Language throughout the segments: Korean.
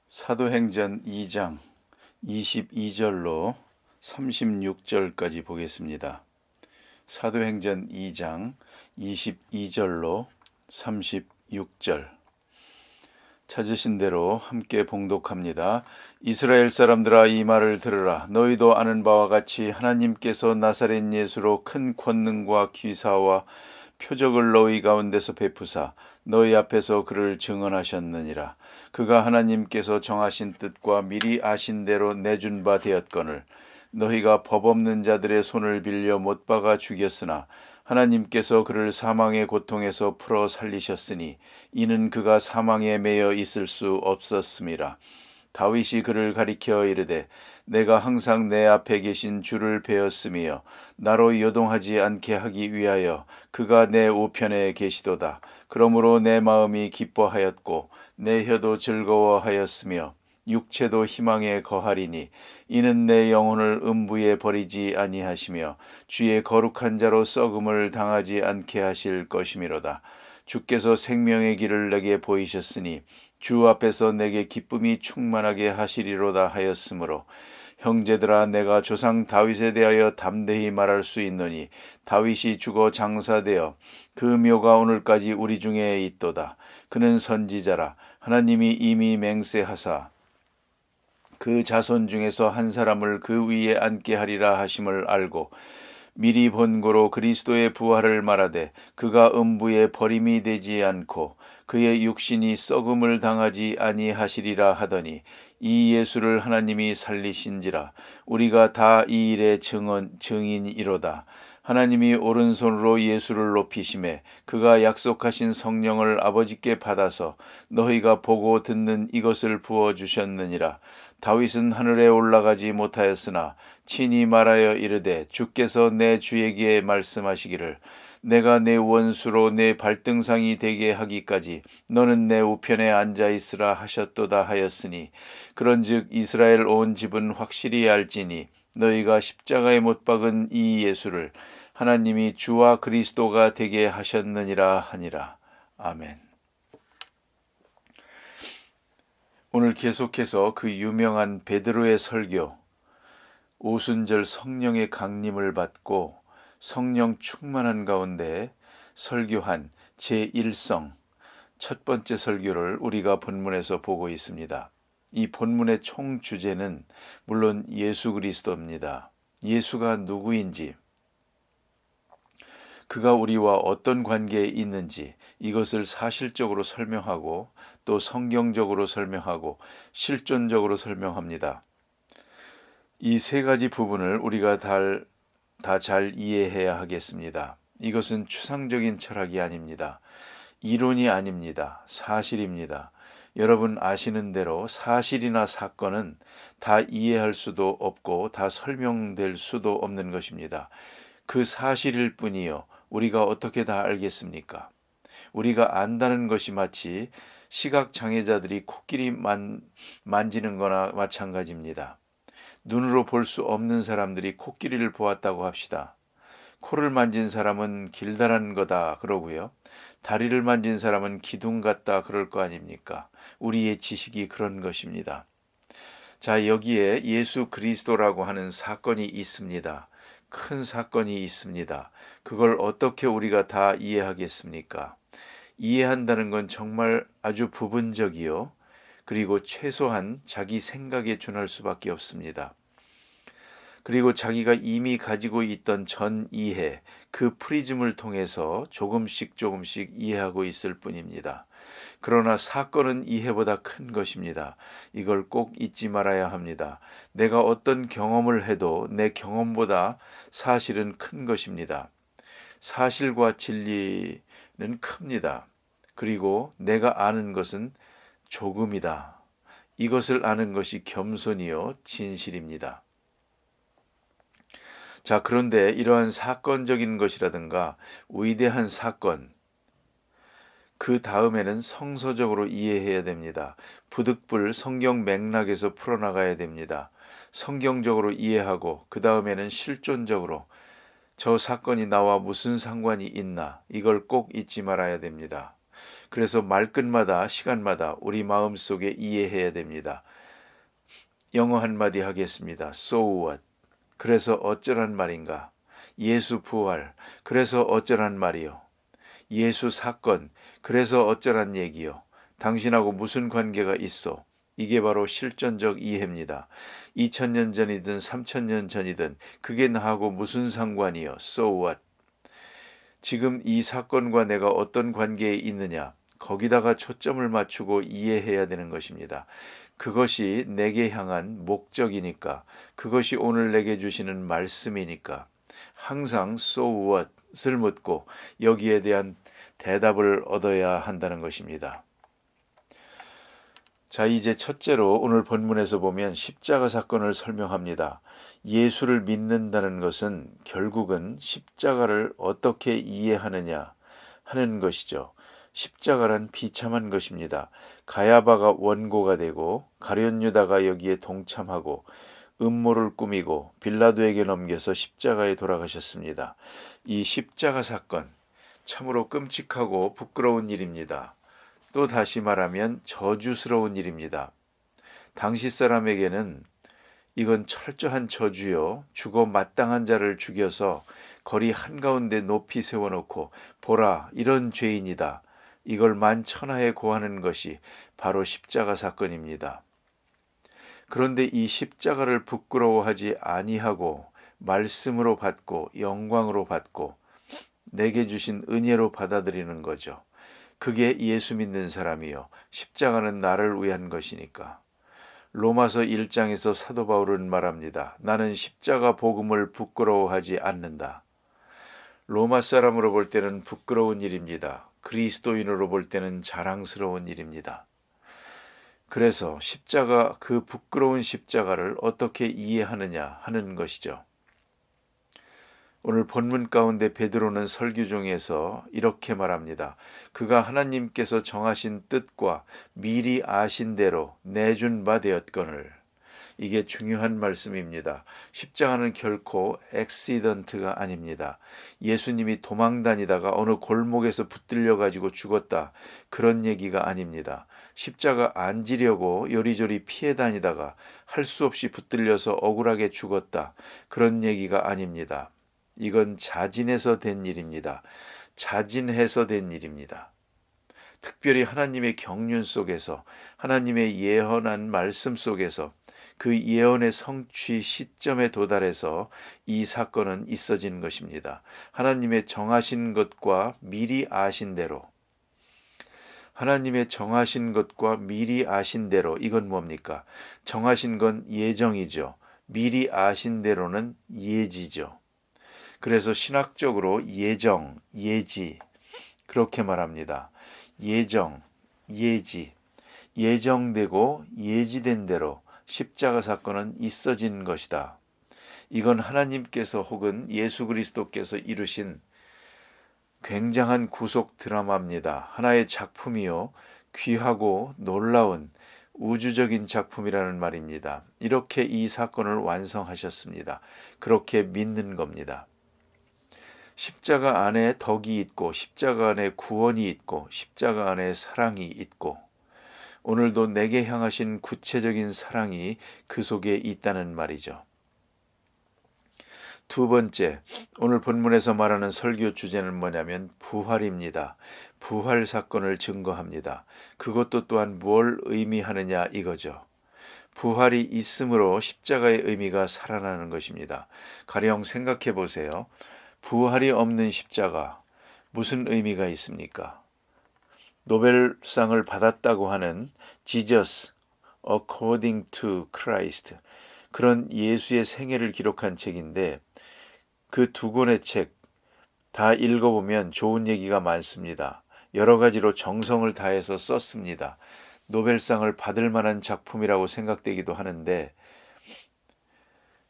사도행전 2장 22절로 36절까지 보겠습니다. 사도행전 2장 22절로 36절 찾으신 대로 함께 봉독합니다. 이스라엘 사람들아, 이 말을 들으라. 너희도 아는 바와 같이 하나님께서 나사렛 예수로 큰 권능과 기사와 표적을 너희 가운데서 베푸사 너희 앞에서 그를 증언하셨느니라. 그가 하나님께서 정하신 뜻과 미리 아신 대로 내준 바 되었거늘 너희가 법 없는 자들의 손을 빌려 못 박아 죽였으나 하나님께서 그를 사망의 고통에서 풀어 살리셨으니 이는 그가 사망에 매여 있을 수 없었음이라. 다윗이 그를 가리켜 이르되 내가 항상 내 앞에 계신 주를 배웠으며 나로 요동하지 않게 하기 위하여 그가 내 우편에 계시도다. 그러므로 내 마음이 기뻐하였고 내 혀도 즐거워하였으며 육체도 희망에 거하리니 이는 내 영혼을 음부에 버리지 아니하시며 주의 거룩한 자로 썩음을 당하지 않게 하실 것이미로다. 주께서 생명의 길을 내게 보이셨으니 주 앞에서 내게 기쁨이 충만하게 하시리로다 하였으므로 형제들아, 내가 조상 다윗에 대하여 담대히 말할 수 있노니 다윗이 죽어 장사되어 그 묘가 오늘까지 우리 중에 있도다. 그는 선지자라. 하나님이 이미 맹세하사 그 자손 중에서 한 사람을 그 위에 앉게 하리라 하심을 알고 미리 본고로 그리스도의 부활을 말하되 그가 음부에 버림이 되지 않고 그의 육신이 썩음을 당하지 아니하시리라 하더니 이 예수를 하나님이 살리신지라. 우리가 다 이 일의 증인이로다. 하나님이 오른손으로 예수를 높이심에 그가 약속하신 성령을 아버지께 받아서 너희가 보고 듣는 이것을 부어주셨느니라. 다윗은 하늘에 올라가지 못하였으나 친히 말하여 이르되 주께서 내 주에게 말씀하시기를 내가 내 원수로 내 발등상이 되게 하기까지 너는 내 우편에 앉아 있으라 하셨도다 하였으니 그런즉 이스라엘 온 집은 확실히 알지니 너희가 십자가에 못 박은 이 예수를 하나님이 주와 그리스도가 되게 하셨느니라 하니라. 아멘. 오늘 계속해서 그 유명한 베드로의 설교, 오순절 성령의 강림을 받고 성령 충만한 가운데 설교한 제1성 첫 번째 설교를 우리가 본문에서 보고 있습니다. 이 본문의 총 주제는 물론 예수 그리스도입니다. 예수가 누구인지, 그가 우리와 어떤 관계에 있는지 이것을 사실적으로 설명하고 또 성경적으로 설명하고 실존적으로 설명합니다. 이 세 가지 부분을 우리가 다 잘 이해해야 하겠습니다. 이것은 추상적인 철학이 아닙니다. 이론이 아닙니다. 사실입니다. 여러분 아시는 대로 사실이나 사건은 다 이해할 수도 없고 다 설명될 수도 없는 것입니다. 그 사실일 뿐이요. 우리가 어떻게 다 알겠습니까? 우리가 안다는 것이 마치 시각장애자들이 코끼리 만지는 거나 마찬가지입니다. 눈으로 볼 수 없는 사람들이 코끼리를 보았다고 합시다. 코를 만진 사람은 길다란 거다 그러고요. 다리를 만진 사람은 기둥 같다 그럴 거 아닙니까? 우리의 지식이 그런 것입니다. 자, 여기에 예수 그리스도라고 하는 사건이 있습니다. 큰 사건이 있습니다. 그걸 어떻게 우리가 다 이해하겠습니까? 이해한다는 건 정말 아주 부분적이요. 그리고 최소한 자기 생각에 준할 수밖에 없습니다. 그리고 자기가 이미 가지고 있던 전 이해, 그 프리즘을 통해서 조금씩 이해하고 있을 뿐입니다. 그러나 사건은 이해보다 큰 것입니다. 이걸 꼭 잊지 말아야 합니다. 내가 어떤 경험을 해도 내 경험보다 사실은 큰 것입니다. 사실과 진리는 큽니다. 그리고 내가 아는 것은 조금이다. 이것을 아는 것이 겸손이요 진실입니다. 자, 그런데 이러한 사건적인 것이라든가 위대한 사건, 그 다음에는 성서적으로 이해해야 됩니다. 부득불 성경 맥락에서 풀어나가야 됩니다. 성경적으로 이해하고 그 다음에는 실존적으로 저 사건이 나와 무슨 상관이 있나, 이걸 꼭 잊지 말아야 됩니다. 그래서 말끝마다 시간마다 우리 마음속에 이해해야 됩니다. 영어 한마디 하겠습니다. So what? 그래서 어쩌란 말인가? 예수 부활, 그래서 어쩌란 말이요? 예수 사건, 그래서 어쩌란 얘기요? 당신하고 무슨 관계가 있어? 이게 바로 실존적 이해입니다. 2000년 전이든 3000년 전이든 그게 나하고 무슨 상관이요? So what? 지금 이 사건과 내가 어떤 관계에 있느냐? 거기다가 초점을 맞추고 이해해야 되는 것입니다. 그것이 내게 향한 목적이니까, 그것이 오늘 내게 주시는 말씀이니까 항상 So what을 묻고 여기에 대한 대답을 얻어야 한다는 것입니다. 자, 이제 첫째로 오늘 본문에서 보면 십자가 사건을 설명합니다. 예수를 믿는다는 것은 결국은 십자가를 어떻게 이해하느냐 하는 것이죠. 십자가란 비참한 것입니다. 가야바가 원고가 되고 가룟 유다가 여기에 동참하고 음모를 꾸미고 빌라도에게 넘겨서 십자가에 돌아가셨습니다. 이 십자가 사건 참으로 끔찍하고 부끄러운 일입니다. 또 다시 말하면 저주스러운 일입니다. 당시 사람에게는 이건 철저한 저주요. 죽어 마땅한 자를 죽여서 거리 한가운데 높이 세워놓고 보라 이런 죄인이다. 이걸 만천하에 고하는 것이 바로 십자가 사건입니다. 그런데 이 십자가를 부끄러워하지 아니하고 말씀으로 받고 영광으로 받고 내게 주신 은혜로 받아들이는 거죠. 그게 예수 믿는 사람이요. 십자가는 나를 위한 것이니까. 로마서 1장에서 사도 바울은 말합니다. 나는 십자가 복음을 부끄러워하지 않는다. 로마 사람으로 볼 때는 부끄러운 일입니다. 그리스도인으로 볼 때는 자랑스러운 일입니다. 그래서 십자가, 그 부끄러운 십자가를 어떻게 이해하느냐 하는 것이죠. 오늘 본문 가운데 베드로는 설교 중에서 이렇게 말합니다. 그가 하나님께서 정하신 뜻과 미리 아신 대로 내준 바 되었거늘. 이게 중요한 말씀입니다. 십자가는 결코 액시던트가 아닙니다. 예수님이 도망 다니다가 어느 골목에서 붙들려 가지고 죽었다. 그런 얘기가 아닙니다. 십자가 안 지려고 요리조리 피해 다니다가 할 수 없이 붙들려서 억울하게 죽었다. 그런 얘기가 아닙니다. 이건 자진해서 된 일입니다. 자진해서 된 일입니다. 특별히 하나님의 경륜 속에서, 하나님의 예언한 말씀 속에서 그 예언의 성취 시점에 도달해서 이 사건은 있어진 것입니다. 하나님의 정하신 것과 미리 아신 대로, 하나님의 정하신 것과 미리 아신 대로, 이건 뭡니까? 정하신 건 예정이죠. 미리 아신 대로는 예지죠. 그래서 신학적으로 예정, 예지 그렇게 말합니다. 예정, 예지, 예정되고 예지된 대로 십자가 사건은 있어진 것이다. 이건 하나님께서 혹은 예수 그리스도께서 이루신 굉장한 구속 드라마입니다. 하나의 작품이요. 귀하고 놀라운 우주적인 작품이라는 말입니다. 이렇게 이 사건을 완성하셨습니다. 그렇게 믿는 겁니다. 십자가 안에 덕이 있고 십자가 안에 구원이 있고 십자가 안에 사랑이 있고 오늘도 내게 향하신 구체적인 사랑이 그 속에 있다는 말이죠. 두 번째, 오늘 본문에서 말하는 설교 주제는 뭐냐면 부활입니다. 부활 사건을 증거합니다. 그것도 또한 뭘 의미하느냐 이거죠. 부활이 있으므로 십자가의 의미가 살아나는 것입니다. 가령 생각해 보세요. 부활이 없는 십자가 무슨 의미가 있습니까? 노벨상을 받았다고 하는 Jesus According to Christ 그런 예수의 생애를 기록한 책인데 그 두 권의 책 다 읽어보면 좋은 얘기가 많습니다. 여러 가지로 정성을 다해서 썼습니다. 노벨상을 받을 만한 작품이라고 생각되기도 하는데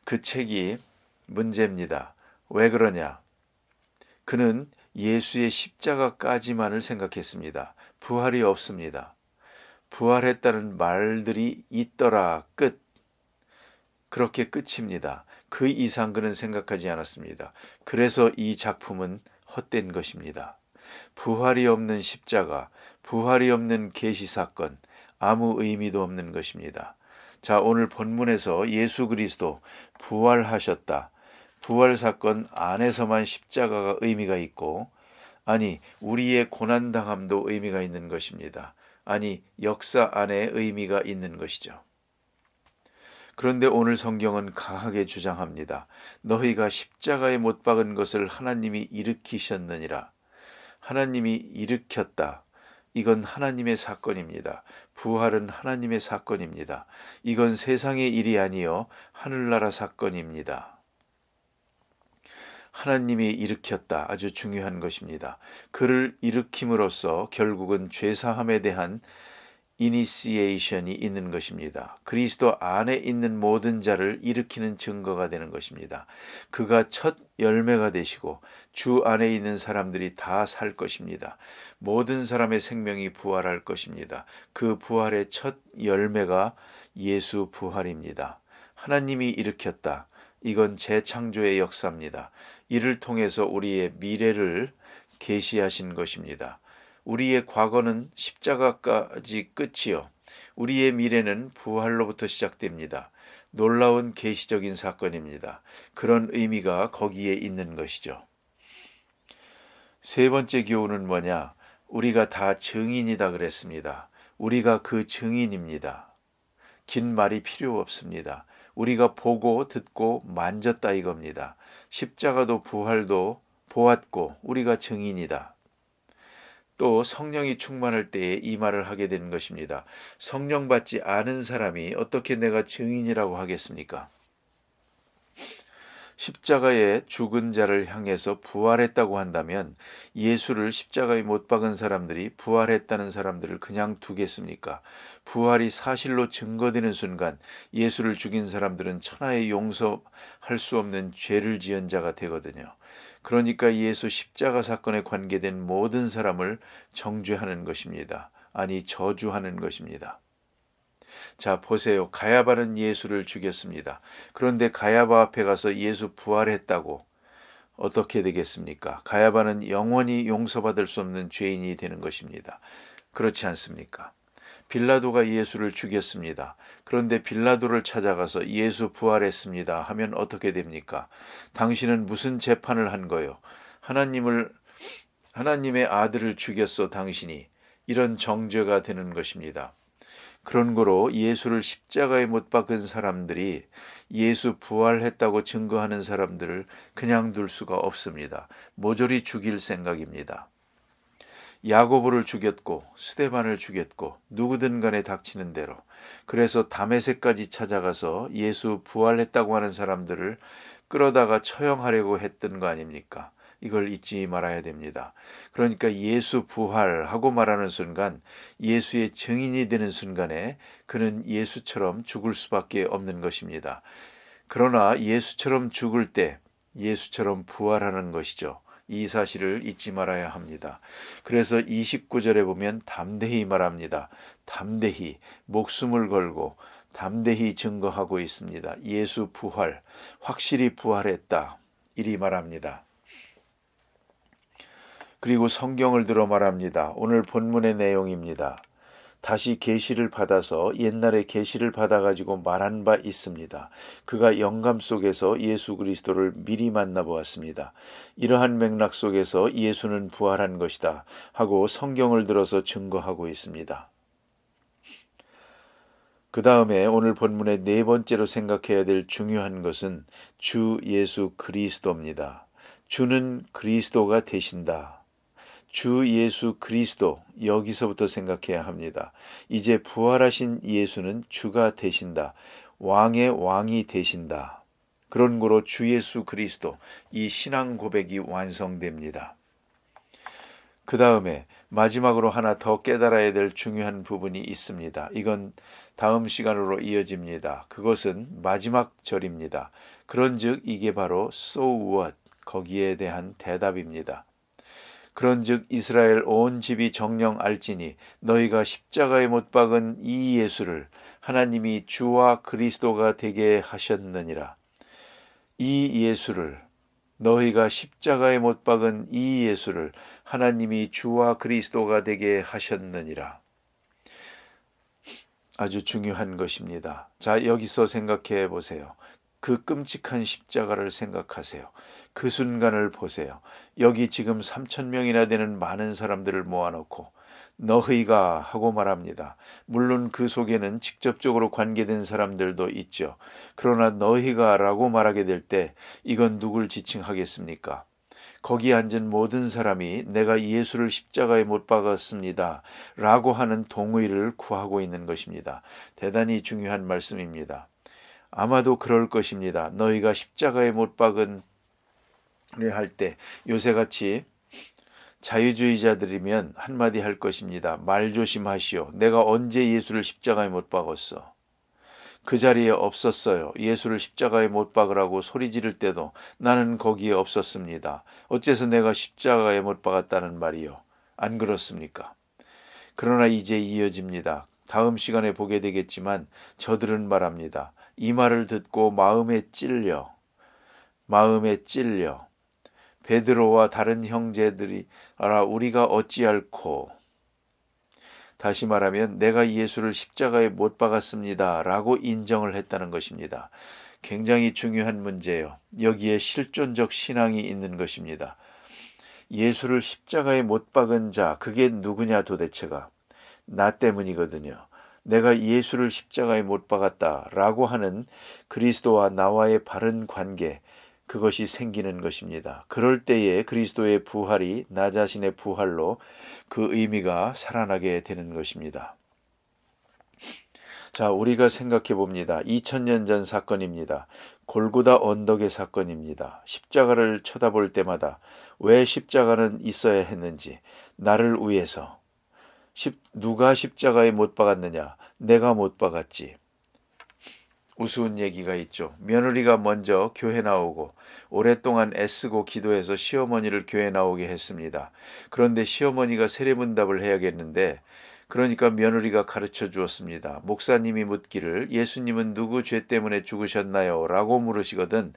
그 책이 문제입니다. 왜 그러냐? 그는 예수의 십자가까지만을 생각했습니다. 부활이 없습니다. 부활했다는 말들이 있더라 끝. 그렇게 끝입니다. 그 이상 그는 생각하지 않았습니다. 그래서 이 작품은 헛된 것입니다. 부활이 없는 십자가, 부활이 없는 계시 사건, 아무 의미도 없는 것입니다. 자, 오늘 본문에서 예수 그리스도 부활하셨다. 부활 사건 안에서만 십자가가 의미가 있고, 아니, 우리의 고난당함도 의미가 있는 것입니다. 아니, 역사 안에 의미가 있는 것이죠. 그런데 오늘 성경은 강하게 주장합니다. 너희가 십자가에 못 박은 것을 하나님이 일으키셨느니라. 하나님이 일으켰다. 이건 하나님의 사건입니다. 부활은 하나님의 사건입니다. 이건 세상의 일이 아니요 하늘나라 사건입니다. 하나님이 일으켰다. 아주 중요한 것입니다. 그를 일으킴으로써 결국은 죄사함에 대한 이니시에이션이 있는 것입니다. 그리스도 안에 있는 모든 자를 일으키는 증거가 되는 것입니다. 그가 첫 열매가 되시고 주 안에 있는 사람들이 다 살 것입니다. 모든 사람의 생명이 부활할 것입니다. 그 부활의 첫 열매가 예수 부활입니다. 하나님이 일으켰다. 이건 재창조의 역사입니다. 이를 통해서 우리의 미래를 계시하신 것입니다. 우리의 과거는 십자가까지 끝이요. 우리의 미래는 부활로부터 시작됩니다. 놀라운 계시적인 사건입니다. 그런 의미가 거기에 있는 것이죠. 세 번째 교훈은 뭐냐? 우리가 다 증인이다 그랬습니다. 우리가 그 증인입니다. 긴 말이 필요 없습니다. 우리가 보고 듣고 만졌다 이겁니다. 십자가도 부활도 보았고 우리가 증인이다. 또 성령이 충만할 때에 이 말을 하게 되는 것입니다. 성령 받지 않은 사람이 어떻게 내가 증인이라고 하겠습니까? 십자가에 죽은 자를 향해서 부활했다고 한다면 예수를 십자가에 못 박은 사람들이 부활했다는 사람들을 그냥 두겠습니까? 부활이 사실로 증거되는 순간 예수를 죽인 사람들은 천하에 용서할 수 없는 죄를 지은 자가 되거든요. 그러니까 예수 십자가 사건에 관계된 모든 사람을 정죄하는 것입니다. 아니, 저주하는 것입니다. 자, 보세요. 가야바는 예수를 죽였습니다. 그런데 가야바 앞에 가서 예수 부활했다고 어떻게 되겠습니까? 가야바는 영원히 용서받을 수 없는 죄인이 되는 것입니다. 그렇지 않습니까? 빌라도가 예수를 죽였습니다. 그런데 빌라도를 찾아가서 예수 부활했습니다 하면 어떻게 됩니까? 당신은 무슨 재판을 한 거요? 하나님의 아들을 죽였어 당신이. 이런 정죄가 되는 것입니다. 그런 거로 예수를 십자가에 못 박은 사람들이 예수 부활했다고 증거하는 사람들을 그냥 둘 수가 없습니다. 모조리 죽일 생각입니다. 야고보를 죽였고 스데반을 죽였고 누구든 간에 닥치는 대로, 그래서 다메섹까지 찾아가서 예수 부활했다고 하는 사람들을 끌어다가 처형하려고 했던 거 아닙니까? 이걸 잊지 말아야 됩니다. 그러니까 예수 부활하고 말하는 순간, 예수의 증인이 되는 순간에 그는 예수처럼 죽을 수밖에 없는 것입니다. 그러나 예수처럼 죽을 때 예수처럼 부활하는 것이죠. 이 사실을 잊지 말아야 합니다. 그래서 29절에 보면 담대히 말합니다. 담대히 목숨을 걸고 담대히 증거하고 있습니다. 예수 부활, 확실히 부활했다. 이리 말합니다. 그리고 성경을 들어 말합니다. 오늘 본문의 내용입니다. 다시 계시를 받아서 옛날에 계시를 받아가지고 말한 바 있습니다. 그가 영감 속에서 예수 그리스도를 미리 만나보았습니다. 이러한 맥락 속에서 예수는 부활한 것이다 하고 성경을 들어서 증거하고 있습니다. 그 다음에 오늘 본문의 네 번째로 생각해야 될 중요한 것은 주 예수 그리스도입니다. 주는 그리스도가 되신다. 주 예수 그리스도, 여기서부터 생각해야 합니다. 이제 부활하신 예수는 주가 되신다. 왕의 왕이 되신다. 그런 거로 주 예수 그리스도, 이 신앙 고백이 완성됩니다. 그 다음에 마지막으로 하나 더 깨달아야 될 중요한 부분이 있습니다. 이건 다음 시간으로 이어집니다. 그것은 마지막 절입니다. 그런즉 이게 바로 so what, 거기에 대한 대답입니다. 그런즉 이스라엘 온 집이 정령 알지니 너희가 십자가에 못 박은 이 예수를 하나님이 주와 그리스도가 되게 하셨느니라. 이 예수를, 너희가 십자가에 못 박은 이 예수를 하나님이 주와 그리스도가 되게 하셨느니라. 아주 중요한 것입니다. 자, 여기서 생각해 보세요. 그 끔찍한 십자가를 생각하세요. 그 순간을 보세요. 여기 지금 3,000명이나 되는 많은 사람들을 모아놓고 너희가 하고 말합니다. 물론 그 속에는 직접적으로 관계된 사람들도 있죠. 그러나 너희가 라고 말하게 될 때 이건 누굴 지칭하겠습니까? 거기 앉은 모든 사람이 내가 예수를 십자가에 못 박았습니다 라고 하는 동의를 구하고 있는 것입니다. 대단히 중요한 말씀입니다. 아마도 그럴 것입니다. 너희가 십자가에 못 박은 할 때 요새같이 자유주의자들이면 한마디 할 것입니다. 말 조심하시오. 내가 언제 예수를 십자가에 못 박았어? 그 자리에 없었어요. 예수를 십자가에 못 박으라고 소리 지를 때도 나는 거기에 없었습니다. 어째서 내가 십자가에 못 박았다는 말이요? 안 그렇습니까? 그러나 이제 이어집니다. 다음 시간에 보게 되겠지만 저들은 말합니다. 이 말을 듣고 마음에 찔려 베드로와 다른 형제들이 알아 우리가 어찌할꼬. 다시 말하면 내가 예수를 십자가에 못 박았습니다 라고 인정을 했다는 것입니다. 굉장히 중요한 문제예요. 여기에 실존적 신앙이 있는 것입니다. 예수를 십자가에 못 박은 자, 그게 누구냐 도대체가? 나 때문이거든요. 내가 예수를 십자가에 못 박았다 라고 하는 그리스도와 나와의 바른 관계, 그것이 생기는 것입니다. 그럴 때에 그리스도의 부활이 나 자신의 부활로 그 의미가 살아나게 되는 것입니다. 자, 우리가 생각해 봅니다. 2000년 전 사건입니다. 골고다 언덕의 사건입니다. 십자가를 쳐다볼 때마다 왜 십자가는 있어야 했는지, 나를 위해서. 누가 십자가에 못 박았느냐? 내가 못 박았지. 우스운 얘기가 있죠. 며느리가 먼저 교회 나오고 오랫동안 애쓰고 기도해서 시어머니를 교회 나오게 했습니다. 그런데 시어머니가 세례문답을 해야겠는데 그러니까 며느리가 가르쳐 주었습니다. 목사님이 묻기를 예수님은 누구 죄 때문에 죽으셨나요? 라고 물으시거든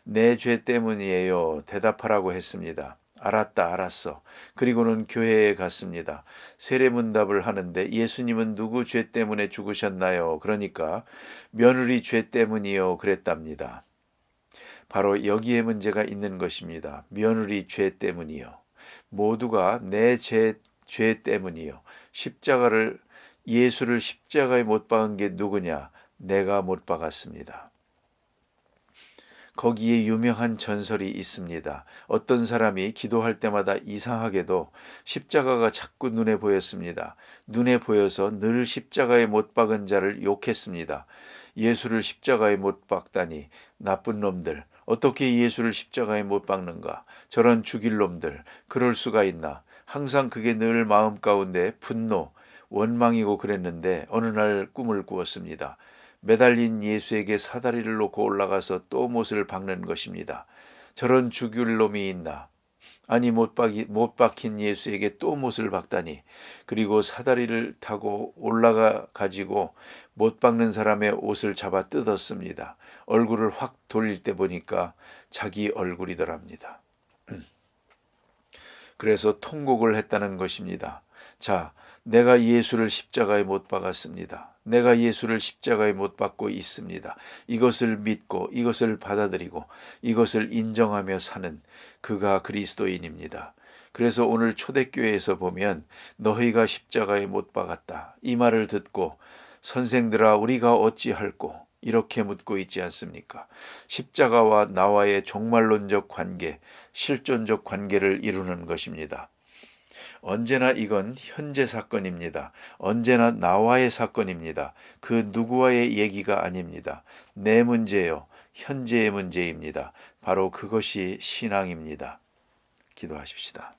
내 죄 때문이에요. 대답하라고 했습니다. 알았다, 알았어. 그리고는 교회에 갔습니다. 세례문답을 하는데 예수님은 누구 죄 때문에 죽으셨나요? 그러니까 며느리 죄 때문이요. 그랬답니다. 바로 여기에 문제가 있는 것입니다. 며느리 죄 때문이요. 모두가 내 죄 때문이요. 예수를 십자가에 못 박은 게 누구냐? 내가 못 박았습니다. 거기에 유명한 전설이 있습니다. 어떤 사람이 기도할 때마다 이상하게도 십자가가 자꾸 눈에 보였습니다. 눈에 보여서 늘 십자가에 못 박은 자를 욕했습니다. 예수를 십자가에 못 박다니 나쁜 놈들. 어떻게 예수를 십자가에 못 박는가? 저런 죽일 놈들. 그럴 수가 있나? 항상 그게 늘 마음 가운데 분노, 원망이고 그랬는데 어느 날 꿈을 꾸었습니다. 매달린 예수에게 사다리를 놓고 올라가서 또 못을 박는 것입니다. 저런 죽일 놈이 있나? 아니 못 박힌 예수에게 또 못을 박다니. 그리고 사다리를 타고 올라가 가지고 못 박는 사람의 옷을 잡아 뜯었습니다. 얼굴을 확 돌릴 때 보니까 자기 얼굴이더랍니다. 그래서 통곡을 했다는 것입니다. 자, 내가 예수를 십자가에 못 박았습니다. 내가 예수를 십자가에 못 박고 있습니다. 이것을 믿고 이것을 받아들이고 이것을 인정하며 사는 그가 그리스도인입니다. 그래서 오늘 초대교회에서 보면 너희가 십자가에 못 박았다. 이 말을 듣고 선생들아 우리가 어찌할꼬 이렇게 묻고 있지 않습니까? 십자가와 나와의 종말론적 관계, 실존적 관계를 이루는 것입니다. 언제나 이건 현재 사건입니다. 언제나 나와의 사건입니다. 그 누구와의 얘기가 아닙니다. 내 문제요. 현재의 문제입니다. 바로 그것이 신앙입니다. 기도하십시다.